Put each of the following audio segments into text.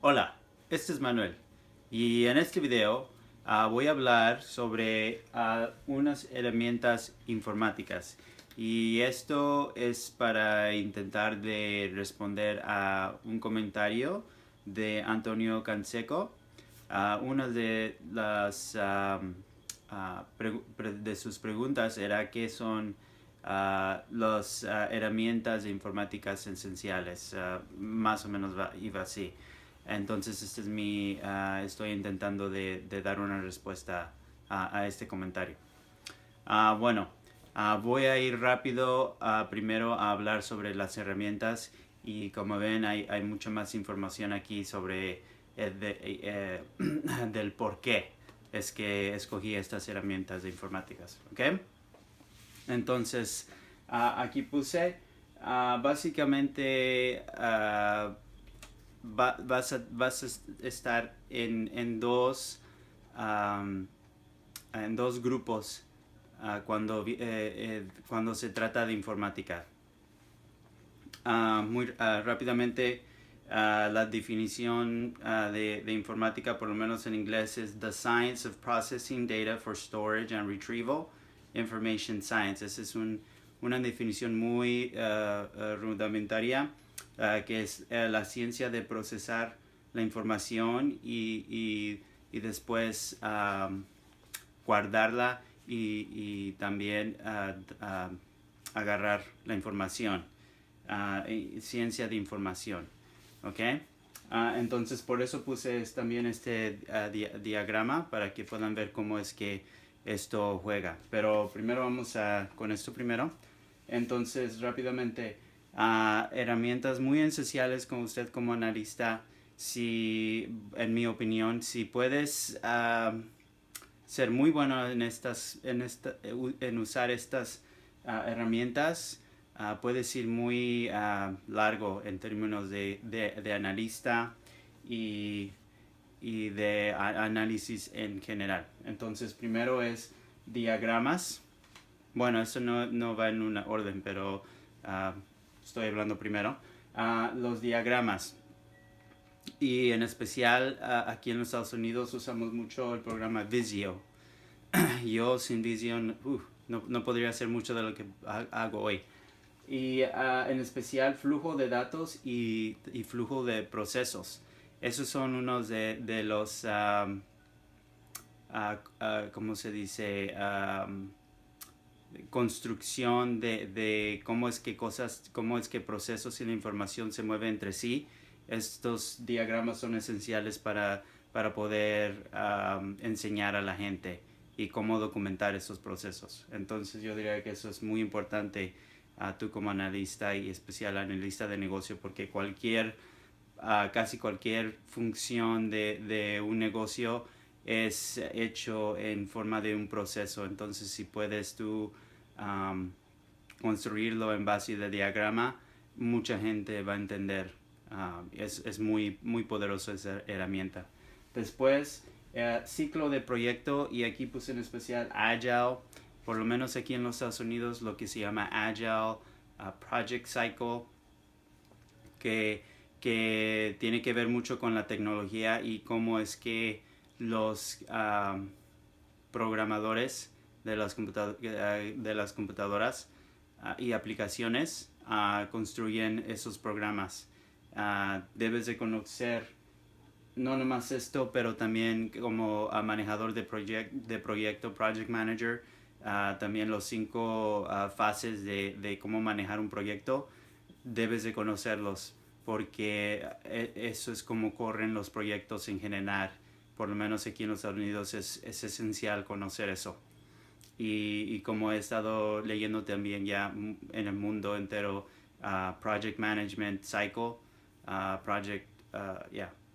Hola, este es Manuel y en este video voy a hablar sobre unas herramientas informáticas y esto es para intentar de responder a un comentario de Antonio Canseco. Una de las de sus preguntas era qué son las herramientas informáticas esenciales. Más o menos iba así. Entonces, estoy intentando de dar una respuesta a este comentario. Bueno, voy a ir rápido primero a hablar sobre las herramientas y como ven hay mucha más información aquí sobre del por qué es que escogí estas herramientas de informáticas. ¿Ok? Entonces, aquí puse básicamente vas a estar um, en dos grupos cuando se trata de informática. Muy rápidamente, la definición de informática, por lo menos en inglés, es The Science of Processing Data for Storage and Retrieval, Information Science. Esa es una definición muy rudimentaria, que es la ciencia de procesar la información y después guardarla y también agarrar la información. Ciencia de información. ¿Ok? Entonces por eso puse también este diagrama para que puedan ver cómo es que esto juega. Pero primero vamos con esto primero. Entonces rápidamente, herramientas muy esenciales con usted como analista. Si, en mi opinión, si puedes ser muy bueno en usar estas herramientas, puedes ir muy largo en términos de analista y, y de análisis en general. Entonces, primero es diagramas. Bueno, eso no va en una orden, pero estoy hablando primero. Los diagramas. Y en especial aquí en los Estados Unidos usamos mucho el programa Visio. Yo sin Visio no podría hacer mucho de lo que hago hoy. Y en especial flujo de datos y flujo de procesos. Esos son unos de los, ¿cómo se dice? Construcción de cómo es que procesos y la información se mueven entre sí. Estos diagramas son esenciales para poder enseñar a la gente y cómo documentar esos procesos. Entonces yo diría que eso es muy importante tú como analista y especial analista de negocio, porque casi cualquier función de un negocio es hecho en forma de un proceso. Entonces si puedes tú construirlo en base de diagrama, mucha gente va a entender. Es muy poderosa esa herramienta. Después, ciclo de proyecto, y aquí puse en especial Agile. Por lo menos aquí en los Estados Unidos lo que se llama Agile Project Cycle, que tiene que ver mucho con la tecnología y cómo es que los programadores de las computadoras y aplicaciones construyen esos programas. Debes de conocer no nomás esto, pero también como manejador de proyecto, project manager, también los 5 fases de cómo manejar un proyecto, debes de conocerlos, porque eso es como corren los proyectos en general. Por lo menos aquí en los Estados Unidos es esencial conocer eso. Y como he estado leyendo también ya en el mundo entero, Project Management Cycle, Project,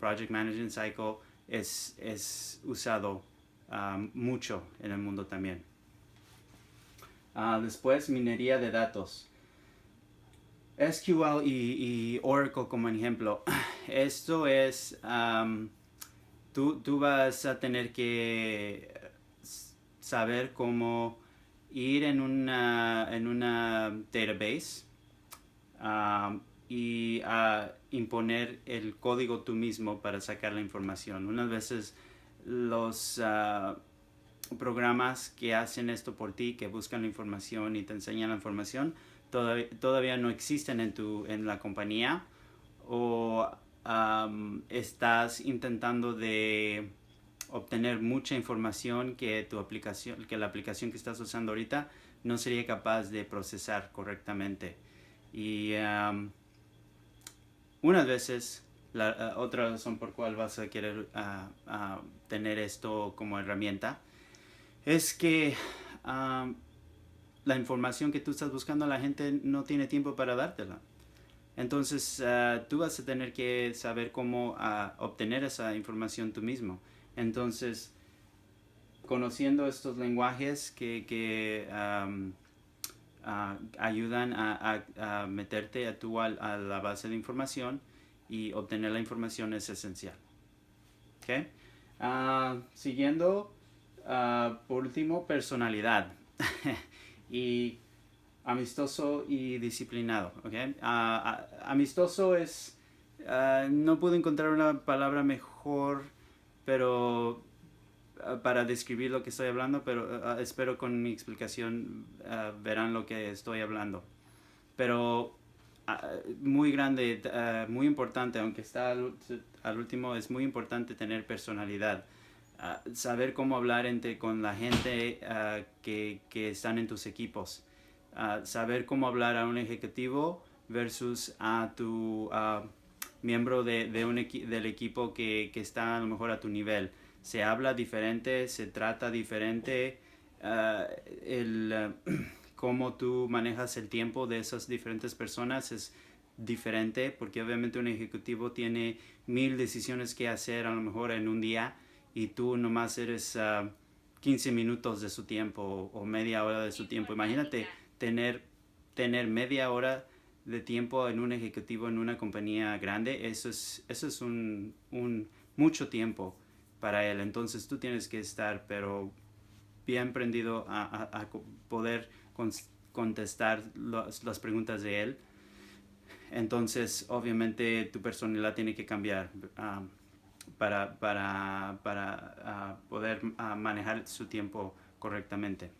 Project Management Cycle es usado mucho en el mundo también. Después, minería de datos. SQL y Oracle como ejemplo. Esto es, tú vas a tener que saber cómo ir en una database, y imponer el código tú mismo para sacar la información. Unas veces los programas que hacen esto por ti, que buscan la información y te enseñan la información, todavía no existen en la compañía, o estás intentando de obtener mucha información que la aplicación que estás usando ahorita no sería capaz de procesar correctamente. Y unas veces otra razón por cual vas a querer tener esto como herramienta es que la información que tú estás buscando, la gente no tiene tiempo para dártela. Entonces tú vas a tener que saber cómo obtener esa información tú mismo. Entonces, conociendo estos lenguajes que ayudan a meterte a la base de información y obtener la información es esencial. ¿Okay? Siguiendo, por último, personalidad. Y amistoso y disciplinado. ¿Okay? Amistoso es... no puedo encontrar una palabra mejor, pero para describir lo que estoy hablando, pero espero con mi explicación verán lo que estoy hablando. Pero muy grande, muy importante, aunque está al último, es muy importante tener personalidad. Saber cómo hablar con la gente que están en tus equipos. Saber cómo hablar a un ejecutivo versus a tu miembro del equipo que está a lo mejor a tu nivel. Se habla diferente, se trata diferente, cómo tú manejas el tiempo de esas diferentes personas es diferente, porque obviamente un ejecutivo tiene 1000 decisiones que hacer a lo mejor en un día y tú nomás eres 15 minutos de su tiempo o media hora de su tiempo. Imagínate tener media hora de tiempo en un ejecutivo en una compañía grande, eso es un mucho tiempo para él. Entonces tú tienes que estar pero bien prendido a poder contestar las preguntas de él. Entonces obviamente tu personalidad tiene que cambiar para poder manejar su tiempo correctamente.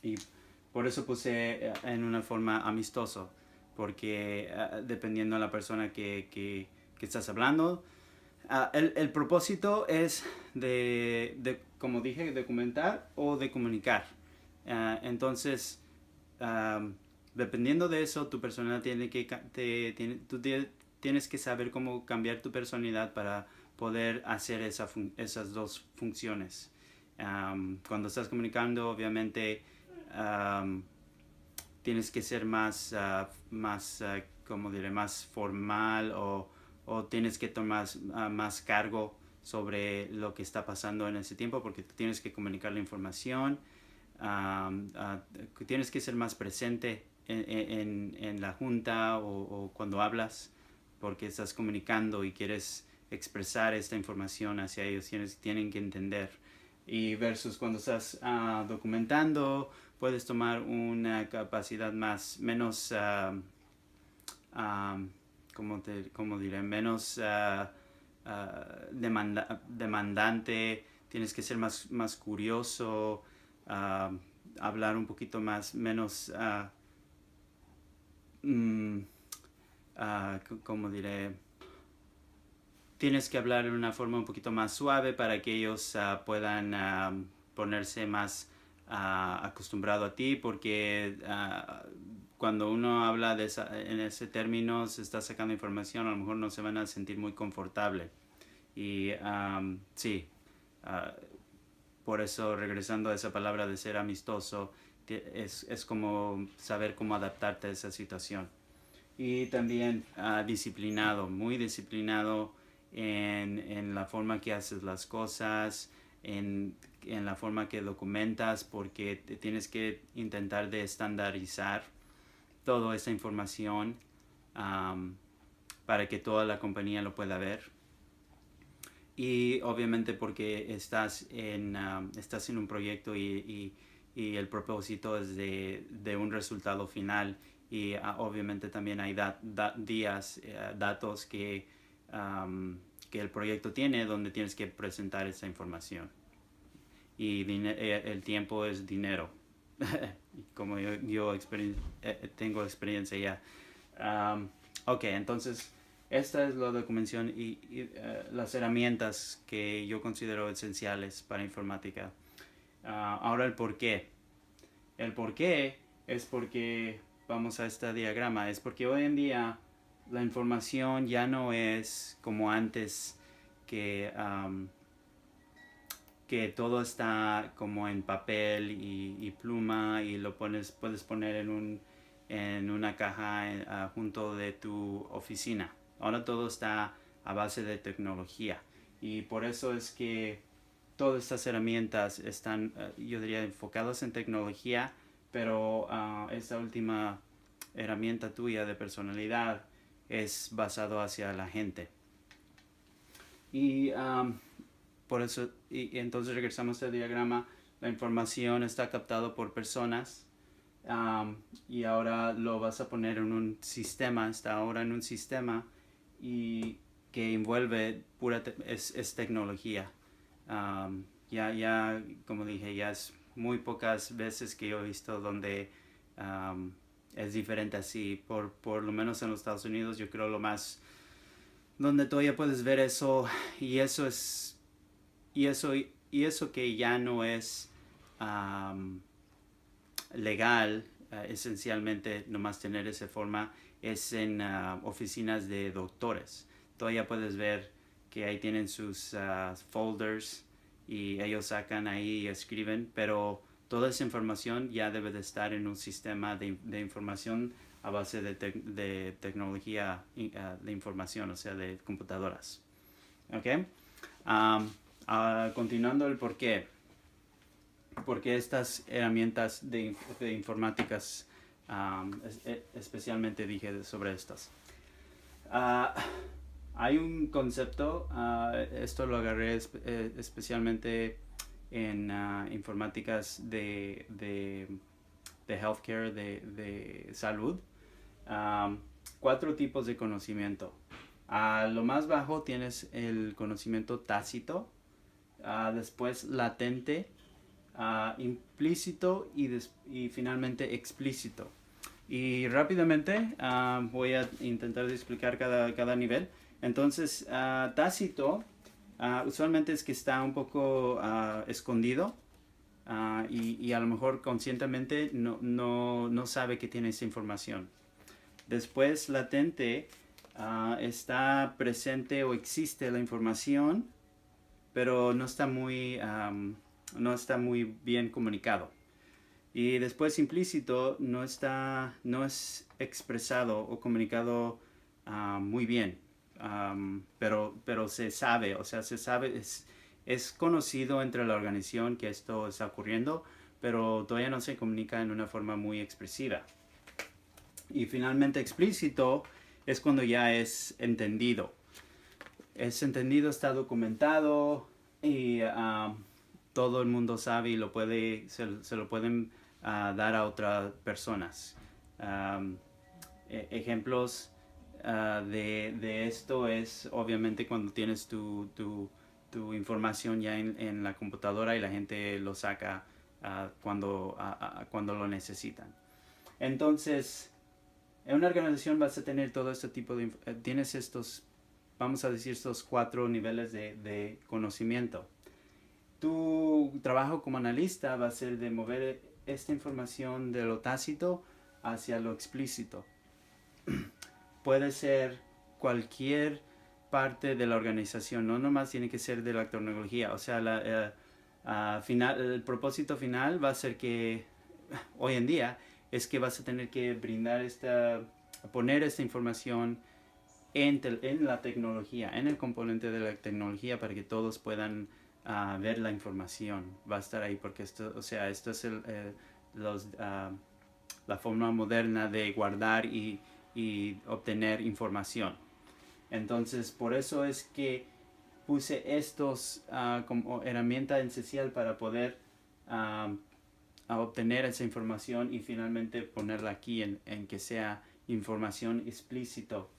Y por eso puse en una forma amistoso, porque dependiendo de la persona que estás hablando, el propósito es como dije, de comentar o de comunicar. Entonces, dependiendo de eso, tu personalidad tú tienes que saber cómo cambiar tu personalidad para poder hacer esas dos funciones. Cuando estás comunicando, obviamente, tienes que ser más como diré, más formal o tienes que tomar más cargo sobre lo que está pasando en ese tiempo, porque tienes que comunicar la información, tienes que ser más presente en la junta o cuando hablas, porque estás comunicando y quieres expresar esta información hacia ellos, tienen que entender. Y versus cuando estás documentando, puedes tomar una capacidad menos como diré, menos demandante, tienes que ser más curioso, hablar un poquito menos, como diré, tienes que hablar de una forma un poquito más suave para que ellos puedan ponerse más acostumbrado a ti, porque cuando uno habla en ese término, se está sacando información, a lo mejor no se van a sentir muy confortable. Y sí, por eso regresando a esa palabra de ser amistoso, es como saber cómo adaptarte a esa situación. Y también disciplinado, muy disciplinado en la forma que haces las cosas, en la forma que documentas, porque tienes que intentar de estandarizar toda esa información para que toda la compañía lo pueda ver. Y obviamente porque estás en un proyecto y el propósito es de un resultado final y obviamente también hay datos que el proyecto tiene donde tienes que presentar esa información. Y el tiempo es dinero. Como yo tengo experiencia ya. Ok, entonces esta es la documentación y las herramientas que yo considero esenciales para informática. Ahora el por qué. El por qué es porque, vamos a este diagrama, es porque hoy en día la información ya no es como antes que, que todo está como en papel y pluma y puedes poner en una caja junto de tu oficina. Ahora todo está a base de tecnología y por eso es que todas estas herramientas están, yo diría, enfocadas en tecnología, pero esta última herramienta tuya de personalidad es basado hacia la gente. Y por eso, y entonces regresamos al diagrama, la información está captada por personas y ahora lo vas a poner en un sistema, está ahora en un sistema y que envuelve es tecnología. Ya, como dije, ya es muy pocas veces que yo he visto donde es diferente así. Por lo menos en los Estados Unidos, yo creo lo más donde todavía puedes ver eso y eso es y eso que ya no es legal, esencialmente nomás tener esa forma es en oficinas de doctores. Todavía puedes ver que ahí tienen sus folders y ellos sacan ahí y escriben, pero toda esa información ya debe de estar en un sistema de información a base de tecnología de información, o sea, de computadoras. ¿Ok? Continuando el por qué. Porque estas herramientas de informáticas, especialmente dije sobre estas. Hay un concepto, esto lo agarré especialmente en informáticas de healthcare, de salud. 4 tipos de conocimiento. A lo más bajo tienes el conocimiento tácito, después latente, implícito y finalmente explícito. Y rápidamente voy a intentar explicar cada nivel. Entonces, tácito usualmente es que está un poco escondido y a lo mejor conscientemente no sabe que tiene esa información. Después, latente, está presente o existe la información, pero no está muy bien comunicado. Y después implícito no es expresado o comunicado muy bien, pero se sabe, o sea, se sabe, es conocido entre la organización que esto está ocurriendo, pero todavía no se comunica en una forma muy expresiva. Y finalmente explícito es cuando ya es entendido. Es entendido, está documentado y todo el mundo sabe y se lo pueden dar a otras personas. Ejemplos de esto es obviamente cuando tienes tu información ya en la computadora y la gente lo saca cuando lo necesitan. Entonces, en una organización vas a tener todo este tipo de... tienes estos, vamos a decir, estos 4 niveles de conocimiento. Tu trabajo como analista va a ser de mover esta información de lo tácito hacia lo explícito. Puede ser cualquier parte de la organización, no nomás tiene que ser de la tecnología. O sea, el propósito final va a ser que hoy en día es que vas a tener que poner esta información en la tecnología, en el componente de la tecnología para que todos puedan ver la información. Va a estar ahí porque esto es la forma moderna de guardar y obtener información. Entonces, por eso es que puse estos como herramienta esencial para poder a obtener esa información y finalmente ponerla aquí en que sea información explícito.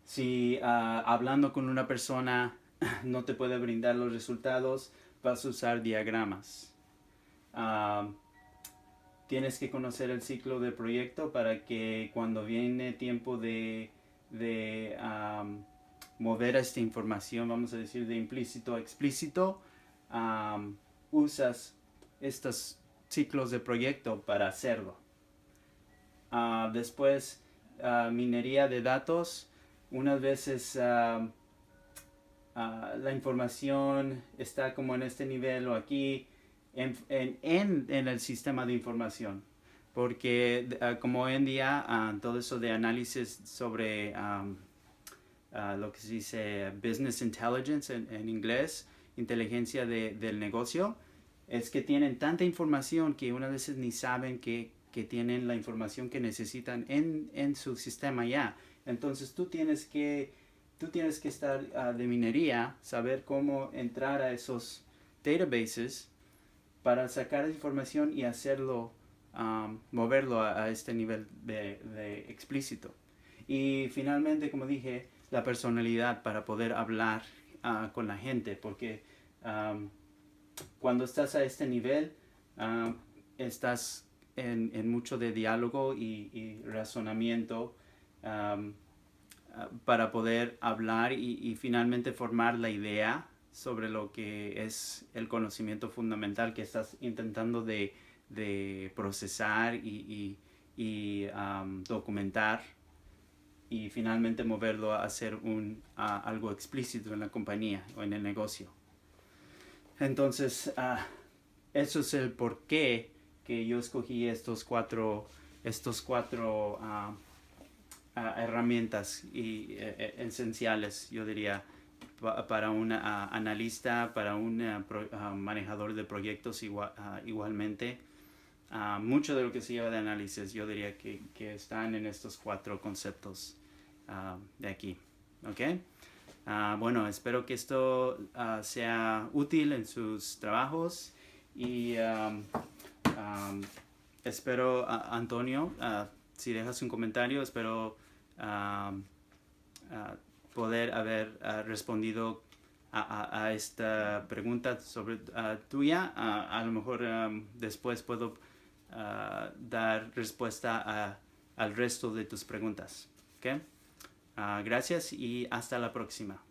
Si hablando con una persona no te puede brindar los resultados, vas a usar diagramas. Tienes que conocer el ciclo de proyecto para que cuando viene tiempo de mover esta información, vamos a decir de implícito a explícito, usas estos ciclos de proyecto para hacerlo. Después, minería de datos. Unas veces la información está como en este nivel o aquí en el sistema de información. Porque como hoy en día todo eso de análisis sobre lo que se dice business intelligence en inglés, inteligencia del negocio, es que tienen tanta información que unas veces ni saben que tienen la información que necesitan en su sistema ya. Entonces tú tienes que estar de minería, saber cómo entrar a esos databases para sacar información y hacerlo, moverlo a este nivel de explícito. Y finalmente, como dije, la personalidad para poder hablar con la gente, porque cuando estás a este nivel, estás en mucho de diálogo y razonamiento para poder hablar y finalmente formar la idea sobre lo que es el conocimiento fundamental que estás intentando de procesar y documentar y finalmente moverlo a hacer algo explícito en la compañía o en el negocio. Entonces, eso es el porqué que yo escogí estos cuatro herramientas esenciales, yo diría, para un analista, para un manejador de proyectos igualmente. Mucho de lo que se lleva de análisis, yo diría que están en estos cuatro conceptos de aquí. ¿Ok? Bueno, espero que esto sea útil en sus trabajos y espero, Antonio, si dejas un comentario, espero poder haber respondido a esta pregunta sobre tuya. A lo mejor después puedo dar respuesta al resto de tus preguntas. ¿Okay? Gracias y hasta la próxima.